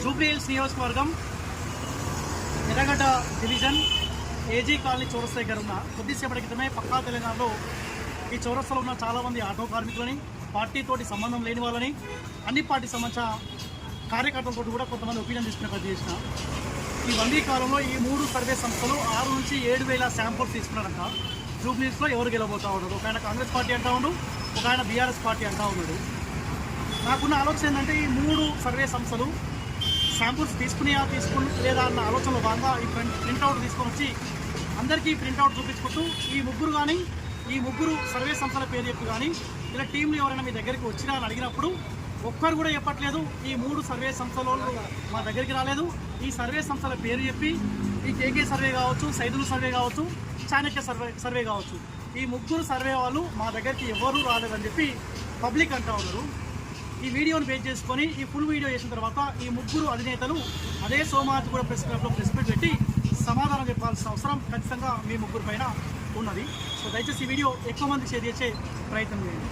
Jubilee hills నియోజకవర్గం ఎర్రగడ్డ division AG colony చౌరస్తా దగ్గర ఉన్న కొద్దిసేపటి క్రితమే పక్కా తెలంగాణలో ఈ చౌరస్తాలో ఉన్న చాలామంది ఆటో కార్మికులని, పార్టీతోటి సంబంధం లేని వాళ్ళని, అన్ని పార్టీ సంబంధించిన కార్యకర్తలతో కూడా కొంతమంది ఒపీనియన్ తీసుకునే ప్రతి చేసిన ఈ 1 కాలంలో ఈ 3 సర్వే సంస్థలు 6 నుంచి 7,000 శాంపుల్స్ తీసుకున్నారంట. జూబ్లీ హిల్స్లో ఎవరు గెలవబోతా ఉన్నాడు? ఒక ఆయన కాంగ్రెస్ పార్టీ అంటా ఉన్నాడు, ఒక ఆయన బీఆర్ఎస్ పార్టీ అంటా ఉన్నాడు. నాకున్న ఆలోచన ఏంటంటే ఈ 3 సర్వే సంస్థలు శాంపుల్స్ తీసుకుని లేదా అన్న ఆలోచనలో భాగంగా ఈ ప్రింట్అవుట్ తీసుకొని వచ్చి అందరికీ ప్రింట్అవుట్ చూపించుకుంటూ ఈ ముగ్గురు సర్వే సంస్థల పేరు చెప్పి కానీ ఇలా టీంలు ఎవరైనా మీ దగ్గరికి వచ్చినా అని అడిగినప్పుడు ఒక్కరు కూడా చెప్పట్లేదు ఈ 3 సర్వే సంస్థల మా దగ్గరికి రాలేదు. ఈ సర్వే సంస్థల పేరు చెప్పి ఈ కేకే సర్వే కావచ్చు, సైదులు సర్వే కావచ్చు, చాణక్య సర్వే కావచ్చు, ఈ 3 సర్వే వాళ్ళు మా దగ్గరికి ఎవరు రాలేదని చెప్పి పబ్లిక్ అంటా ఉన్నారు. ఈ వీడియోను బేస్ చేసుకొని ఈ ఫుల్ వీడియో చేసిన తర్వాత ఈ 3 అధినేతలు అదే సోమాజిగూడ ప్రెస్ క్లబ్లో ప్రెస్ మీట్ పెట్టి సమాధానం చెప్పాల్సిన అవసరం ఖచ్చితంగా మీ 3 పైన ఉన్నది. సో దయచేసి ఈ వీడియో ఎక్కువ మంది షేర్ చేసే ప్రయత్నం చేయండి.